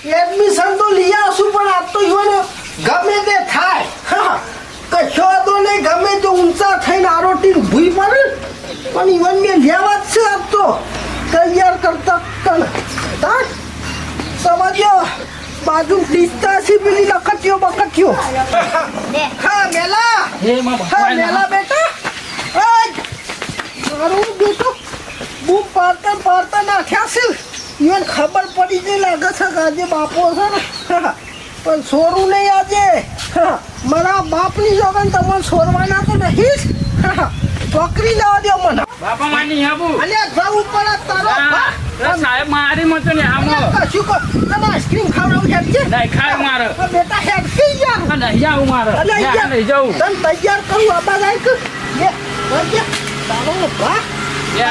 Admission તો લઈ આવશું પણ આજ તો ઈવન ગમે તે થાય કશો તો નહીં ગમે તે ઊંચા થઈને આરોટી ભૂઈ પડે પણ ઈવન મેં લેવા જ છે આજ તો તૈયાર કરતા સમજો બાજુ પિસ્તાસી પેલી લખટ્યો બકટ્યો હા મેલા મેલા બેટા મારું બેટો બૂમ પાડતા નાખ્યા છે ઈવન ખબર પડી ગઈ લાગે છે કે આજે બાપો છે ને પણ છોરું નહીં આજે મારા બાપની જોગન તમને છોડવાના તો નહીં જ ચોકરી લેવા દો મને બાપા માની આબુ અલ્યા જવું પડે તારો સાહેબ મારી મતો ને આમો કશું કો તને આઈસ્ક્રીમ ખાવડાવું હેડ છે નહીં ખાય મારે બેટા હેડ કે યાર નહીં આવું મારે નહીં જાઉં તને તૈયાર કરું આબા જાય કે લે વજે તારો ભા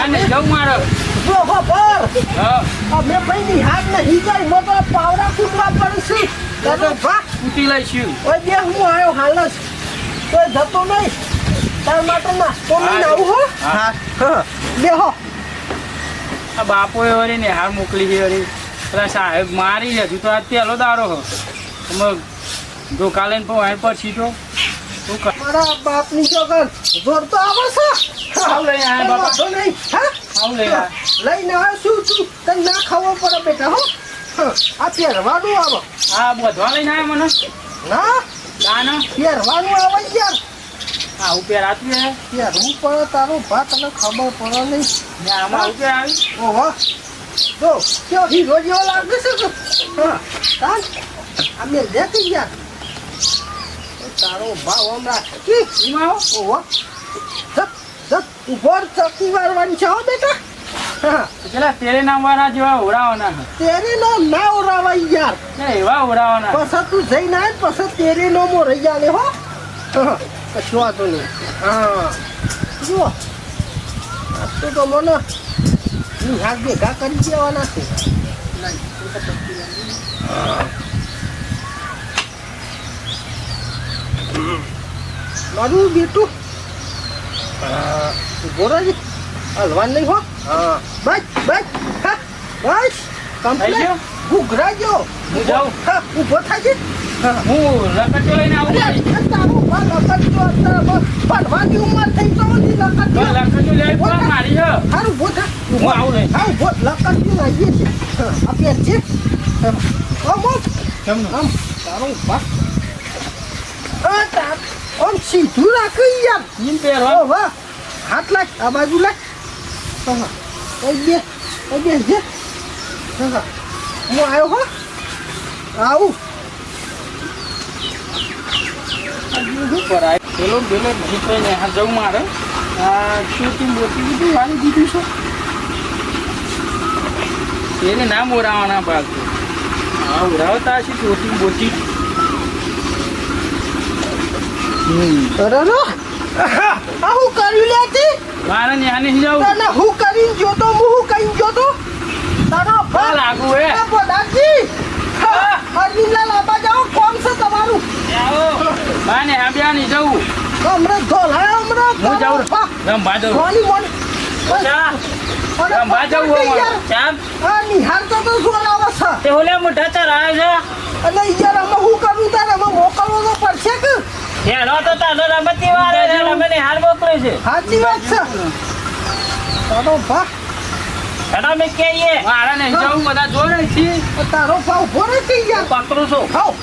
નહીં જાઉં મારે જો હો પર હા અમે ભાઈ હાથ નહીં જાય મોટો પાવડા કૂટવા પડશે તારો ભા ઉઠી લઈશું ઓય બે હું આવ્યો હાલ જ કોઈ જતો નહીં તાર માટે ના તો નહીં આવું હો હા બેહો આ બાપોએ વળી ને હાર મોકલી છે વળી પેલા સાહેબ મારી હજુ તો આ પહેલો દારો હો તમે ધોકા લઈને પણ વાઈન પર સીધો શું કર મારા બાપની ચોગન જોર તો આવે છે આવ લઈને આયા બાપા તો નહીં હા આવ લઈને આયા લઈને આવે શું તું તને ના ખાવો પડે બેટા હો આ પહેરવાનું આવે આ બધવા લઈને આયા મને ના ના પહેરવાનું આવે યાર આવું પહેરાતું હે પહેરવું પડે તારું ભા તને ખબર પડે નહીં ને આમાં આવું પહેર આવી ઓહો જો કેવો હીરો જેવો લાગે છે કે હા તાન આ મેં દેખી યાર તારો ભાવ હમણાં કી એમાં ઓહો જપ જપ ઉપર ચકી વાળવાની છે હો બેટા હા પેલા તેરે નામ વાળા જેવા ઓરાવાના તેરે નો ના ઓરાવાય યાર છે એવા ઓરાવાના પછી તું જઈને આય પછી તેરે નો મો રહી જાને હો કશું વાંધો નહીં હા જુઓ આજ તો મને હાથ ભેગા કરી દેવાના છે મારું બેટું ગોરાજી હલવાન નહીં હો હા બસ બસ હા બસ કમ્પ્લેટ ઘૂઘરા જો હું જાઉં હા ઊભો થાય હું લકડો લઈને આવું તારું ભણવાની ઉંમર થઈ તો લકડો લઈ મારી છે સારું ઉભો થા હું આવું લઈ હા ઉભો લકડ્યું આવીએ છે આપીએ છે આમ તારું ઉભા આમ સીધું રાખી યાર ઈન પહેરવા વાહ હાથ લાગ આ બાજુ લાગ હા બે છે હા હું આવ્યો હો આવું પેલો પેલો જીતને હા જવું મારે આ શૂટિંગ બોટી બધું આવી દીધું છે એને નામ ઓરાવાના ભાગ હા ઓરાવતા હશે શૂટિંગ બોટી બરાબર હું કર્યું લેતી મારે ન્યાને જાઉં તને હું કરીને જોતો હું કઈ જોતો તારો હા લાગુ હે બોલાજી અરવિંદલા લાંબા જાઓ કોણ છે તમારું બાને આબ્યા નહીં જવું હમણાં ધોલાય હમણાં હું જાઉં રંભા જાઉં મોની મોની રંભા જાઉં ચાપ હા નિહાર તો જોર આવે છે તે ઓલે મોઢા ચરાવે છે અને યાર અમે હું કરું તારે અમે મોકલવો તો પડશે કે હેડો તો તાનો રમતી વારે છે રમને હાલ મોકલે છે સાચી વાત છે તારો ભા હેડો મે કહીએ મારે નહીં જવું બધા જોડે છે તારો ભાવ ભોરે થઈ ગયા પકડું છું ખાઓ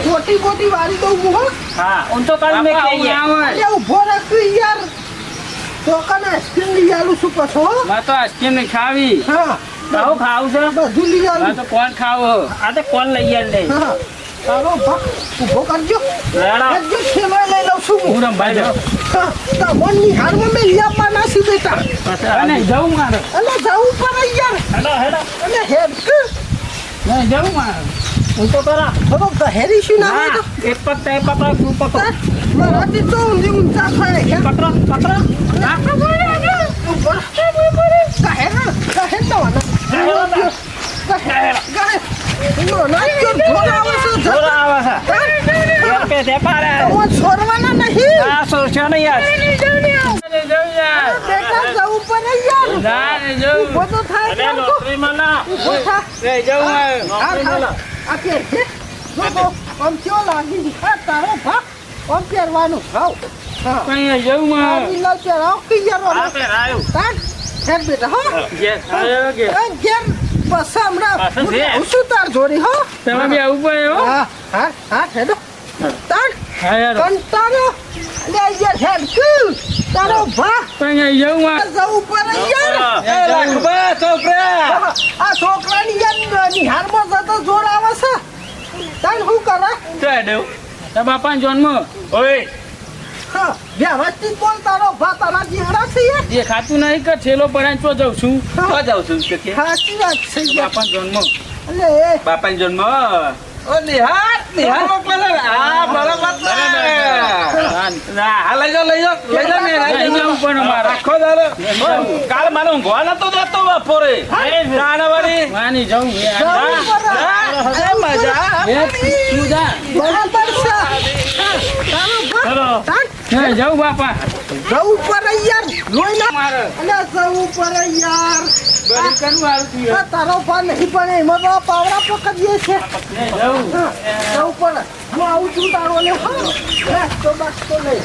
મોટી મોટી વારી દઉં હું હો હા ઉન તો કાલ મે કહીએ અરે ઉભો રાખી યાર ચોકાને આઈસ્ક્રીમ લઈ આલું છું પાછો માં તો આઈસ્ક્રીમ નહીં ખાવી હા ખાવ ખાવ છે બધું લઈ આ આલું તો કોણ ખાવ આ તો કોણ લઈ આલ લે હા તારો ભા ઉભો કરજો રેડો આજે ખેલો લઈ લઉં છું હું રંભા જાઉં તમોની હારમાં મેં લિયા નાસી બેટા અને જવું મારે અને જવું પડે યાર હેડો હેડો અને હેડ કે નહીં જવું મારે હું તો કરા થોડોક દહેરી શું ના હોય તો એક પત્તા એક પકડો તું પકડો મારાથી તો ઊંચા થાય હે પકડો પકડો હા છોડવાના નહીં આ સોચો ને યાર બેટા જવું પડે યાર ના ને જવું ઉભો તો થાય અરે નોકરી માં ના ઉભો થા રે જવું નોકરી માં આ પહેર છે જો તો આમ કેવો લાગી આ તારો ભા આમ પહેરવાનું હાવ હા કઈ જવું આ માં લીલા પહેરાવ ક્લિયર આ પહેરાયો તાન ઘેર બેટા હો ઘેર આવ્યો કે ઘેર બસ હમણાં પાછળ છે. હું શું તાર જોડી હો તમે બી આવું પડે હો હા હા હા હેડો તાન હા યાર કંટાળો લે યાર હેડ કુ તારો ભા કઈ જવું માં જવું પડે યાર એ રાખબા છોકરા આ છોકરાની યાર નિહારમાં જતો જોર આવે છે તાન શું કરે ચાડ્યો તો બાપાને જોનમાં ઓય હા વ્યવસ્થિત બોલ તારો ભા તારા જીવડા છે યાર દેખાતું નહીં કે છેલ્લો પડાઈને તો જાઉં છું તો જાઉં છું કે કે સાચી વાત છે યાર બાપાને જોનમાં અલે બાપાનો જન્મ ઓ નિહાર મોકલે આ બરાબર ના હા લઈ જાઓ ને લઈ જાઉં પણ અમારે આખો દાડો કાલ મારે ઊંઘવા નતો દેતો બપોરે નાનવાડી માની જાઉં મજા તું જા બરાબર છે તારો ભા ચલો તાન હા જાઉં બાપા જવું પડે યાર લોહી ના મારે અલે જવું પડે યાર બરી કરવું આવું આ તારો ભા નહીં પણ એમાં તો પાવડા પકડીએ છે જાઉં હા, જવું પડે હું આવું છું તારો લે હા તો બસ તો નહીં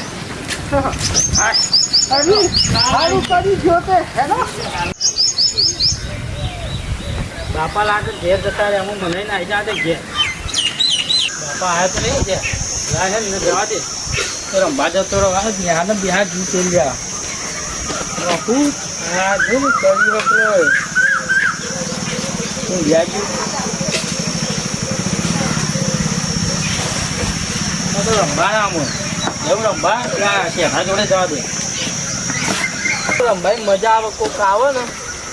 અરે સારું કરી ગયો તે હેલો બાપા લાગે ઘેર જતા રહે હું મને નાઈ જા દે ઘેર બાપા આવ્યા તો નહીં છે લાગે ને જવા દે તો રંબા જતો રહો આ બિહાર ને બિહાર જીતે ગયા બાપુ હા જો ને કરી વખત હું વ્યાજ તો રંબા ના આમ એવું રંબા શેખા જોડે જવા દે ભાઈ મજા આવે કોક આવે ને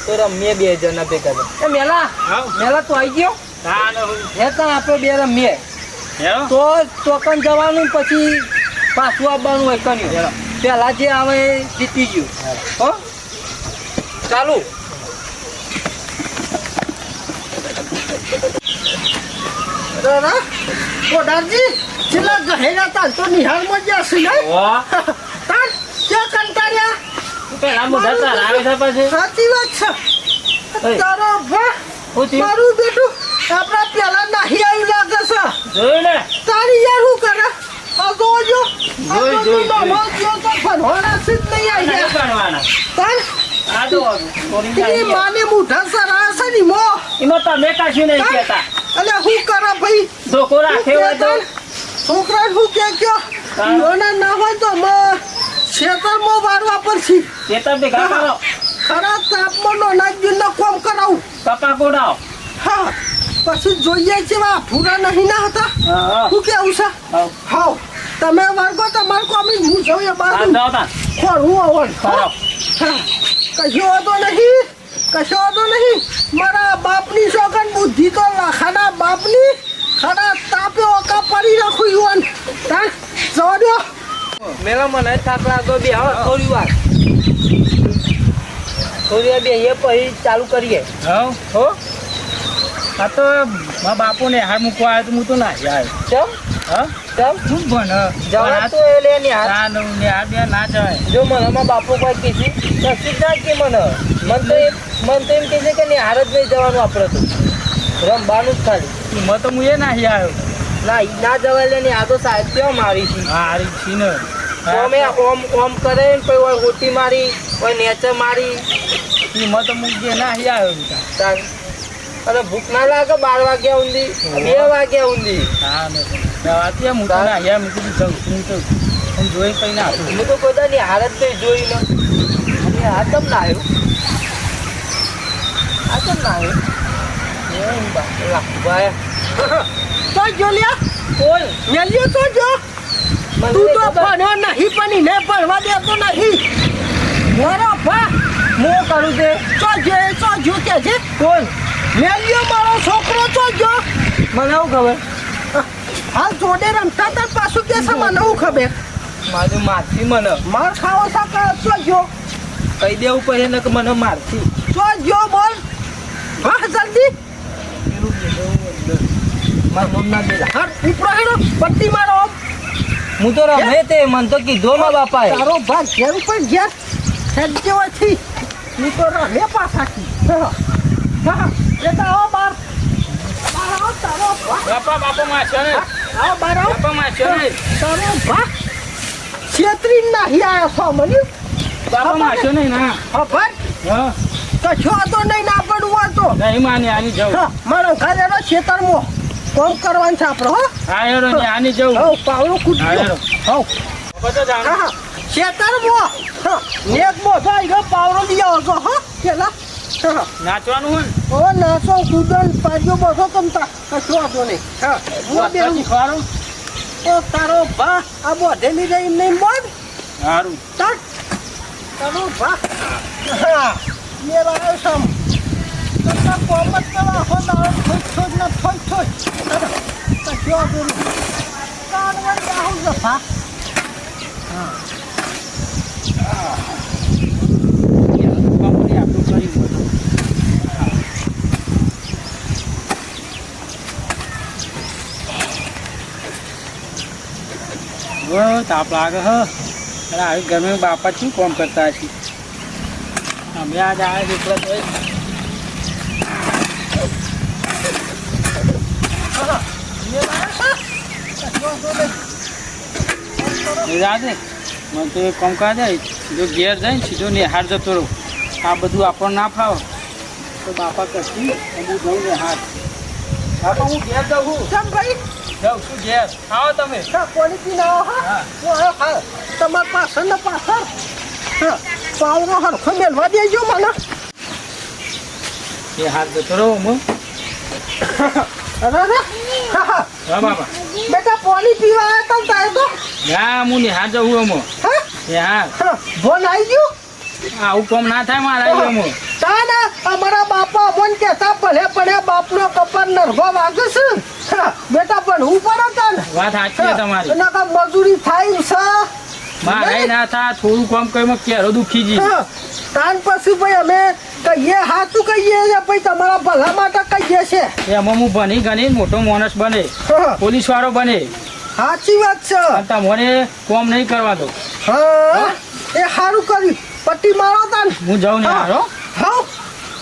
તો રમીએ બે જણા ભેગા એ મેલા મેલા તો આવી ગયો ના ના હે તો આપણે બે રમીએ હેલો તો ચોકન જવાનું પછી પાછું આવવાનું હોય કન્યું પેલા જે આવે એ જીતી ગયું હો ચાલુ દાદા કોડારજી છેલ્લા ગહેરા તાલ તો નિહાળમાં જશે ને તાર ક્યાં કંટાળ્યા પેલા મોઢા તારા આવે છે પછી સાચી વાત છે ઓય. તારો ભા હું થયું? મારું બેટું આપણા પેલા નાહી આવ્યું લાગે છે જોયું ને તારી યાર શું કરે આ જોજો જોઈ, જોઈ, તો ભણવાના છે જ નહીં નહીં આવ્યા કરવાના તાર આ તો ચોરી એ જાય. માને મુઠા સરા છે ની મો એમાં તમે કશું નહીં કહેતા અલે હું કરે ભાઈ ધોકો રાખે હોય તો છોકરા શું કે કયો હા. યોના ના હોય તો ખેતરમાં વારવા પડશે એ તો ભેગા કરો ખરા તાપમાનનો અનાજનો કોમ કરાવું કપા કોડાવ હા પછી જોઈએ છે આ ભૂરા નહીં ના હતા હા શું કેવું છે હાવ તમે વર્ગો તમારે કોમી હું જોઉં એ બાજુ જાઓ તા ખોરું આવડ કરો કશો વાંધો નહીં કશો વાંધો નહીં મારા બાપની સોગન બુદ્ધિ તો લાખાના બાપની ખરા તાપે ઓકા પડી રાખું યુવાન તા જવા દો મેલા મને થાક લાગો બે હવે થોડી વાર બે પછી ચાલુ કરીએ હા હો આ તો મારા બાપુને હાર મૂકવા આવ્યો તો હું તો ના આવ્યો ચમ હા ચમ શું ભણ જવા તો એ લે ને હાથ ના ને આ બે ના જવાય જો મને મારા બાપુ કોઈ કીધી નસીબ ના કે મને મન તો એમ કહે છે કે ને હાર જ નહીં જવાનું આપણે તો રમવાનું જ ખાલી એમાં તો હું એ ના આવ્યો ના ઈ ના જવાય લે ને આ તો સાહેબ કેવા મારી છે હા હારી છી ને ઓમે ઓમ ઓમ કરે ને પછી ઓય હોટી મારી ઓય નેચર મારી એમાં તો હું જે ના આવ્યો બેટા તાર અને ભૂખ ના લાગે 12 વાગ્યા ઊંધી 2 વાગ્યા ઊંધી હા ને જવાતી હું તો ના આવ્યા મેં કીધું જાઉં હું તો હું જોઈ કઈ ના હતું હું તો કોઈ ની હાલત નહીં જોઈ લો અને આ તમ ના આવ્યો આ તમ ના આવ્યો એમ બાપ ભાઈ તો જો લ્યા બોલ મેલ્યો તો જો તું તો ભણ્યો નહીં પણ એને ભણવા દેતો નહીં મારો ભા હું કરું તે તો જો કે છે બોલ મેલ્યો મારો છોકરો તો જો મને આવું ખબર હાલ જોડે રમતા તાર પાછું કે છે મને હું ખબર મારું મારથી મને માર ખાવો સાકા તો જો કહી દેવું પડે ને કે મને મારથી તો જો બોલ હા જલ્દી મારા મમ્મા દે હા ઉપરો હેડો પટ્ટી મારો હું તો રમે તે મને તો કીધો મારા બાપાએ તારો ભાગ ઘેર ઉપર ઘેર સજ્જવાથી હું તો રમે પાછાથી હા હા એ તો આવો બાર તારો બાપા બાપા મારશો નહીં. આવો બહાર આવો. બાપા મારશો નહીં. તારો ભા છેતરી નાહી આવ્યો છો મને. બાપા મારશો નહીં ના. હા ભાઈ હા કશો તો નહીં ના પડવું હતો. નહીં માની આની જવું. હા મારો ઘરે રો ખેતરમાં કોમ કરવાનું છે આપણે હો. હા હેરો ને આની જવું. હવ પાવડો હા કૂદજો. હેરો. હવ બધો જાણ. હા હા ખેતરમાં હા નેક મોઢો આવ્યો પાવડો લઈ આવજો હો પેલા. હા નાચવાનું હોય ને. ઓ નાસો કૂદન પાડ્યો બધો તમતા કશો વાંધો નહીં. હા હું અત્યારથી બેહું. ખવાનું. ઓ તારો ભા આ બોધેલી રહી નહીં બોલ. સારું. તાર તારો ભા હા મેરા આવ્યો સમ તમતા કોમ જ કરવા હો દાડો થોડ ના થોડ કશો વાંધો નહીં. કાનવા જાઉં છે ભા. કંપની આપણું કર્યું બધું. તાપ લાગે હ. અરે આવી ગરમી બાપા શું કોમ કરતા હશે. અમે આજ આવે એકલા જોઈ. રાધે મને તો એક કામ કાઢે જો ઘેર જઈને સીધો નિહાર જતો રહો. આ બધું આપણને ના ફાવે તો બાપા કરતી હું જઉં નિહાર. બાપા હું ઘેર જાઉં છું. ચમ ભાઈ જાઉં છું ઘેર. આવો તમે. હા પાણી પીને આવો હા. હા. હું આવ્યો હા તમારા પાછળ ને પાછળ. હા પાવડો હરખો મેળવા દેજો મને. નિહાર જતો રહો હું. અરે અરે હા હા હા બાપા. બેટા પાણી પીવા આવ્યા તમ તારે તો ના હું નિહાર જાઉં હું. હા નિહાર હા ફોન આવી ગયો. આવું કામ ના થાય મારા હું. તાના અમારા બાપા મન કેતા ભલે પડ્યા બાપનો કપાર નરભો વાગે છે. હા બેટા પણ હું પડે તાને. વાત સાચી છે તમારી. એના કામ મજૂરી થાય છે. મારે ના થાય થોડું કામ કરી કેરો દુખી જી. હા તાન પછી ભાઈ અમે કહીએ સાચું કહીએ છે ભાઈ તમારા ભલા માટે કહીએ છે. એમાં હું બની ગણી મોટો માણસ બને હા પોલીસ વાળો બને સાચી વાત છે. અને તમને કોમ નહીં કરવા દો. હા એ સારું કર્યું પટ્ટી મારો તાન. હું જાઉં ને હારો. હા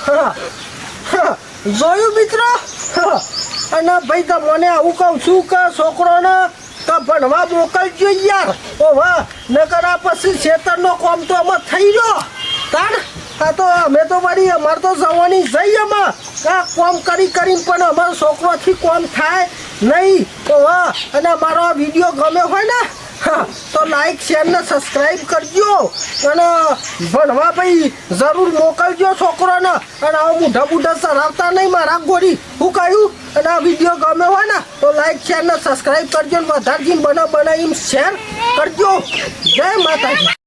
હા હા જોયું મિત્રો. હા અને ભાઈ તમને આવું કહું છું કે છોકરોને કે ભણવા મોકલજો યાર. ઓ વાહ નકર આ પછી ખેતરનો કોમ તો અમે થઈ ગયો તાણ. આ તો અમે તો વળી અમારે તો જવાની જઈ અમે આ કોમ કરી કરીને પણ અમારો છોકરોથી કોમ થાય નહીં. તો વાહ અને મારો આ વિડીયો ગમ્યો હોય ને હા તો લાઈક શેર ને સબસ્ક્રાઈબ કરજો. અને ભણવા ભાઈ જરૂર મોકલજો છોકરોને. અને આવું મૂઢા બૂઢા ચરાવતા નહીં મારા ગોરી હું કહ્યું. અને આ વિડીયો ગમ્યો હોય ને તો લાઈક શેર ને સબસ્ક્રાઈબ કરજો. ને વધારે બનાવીને શેર કરજો. જય માતાજી.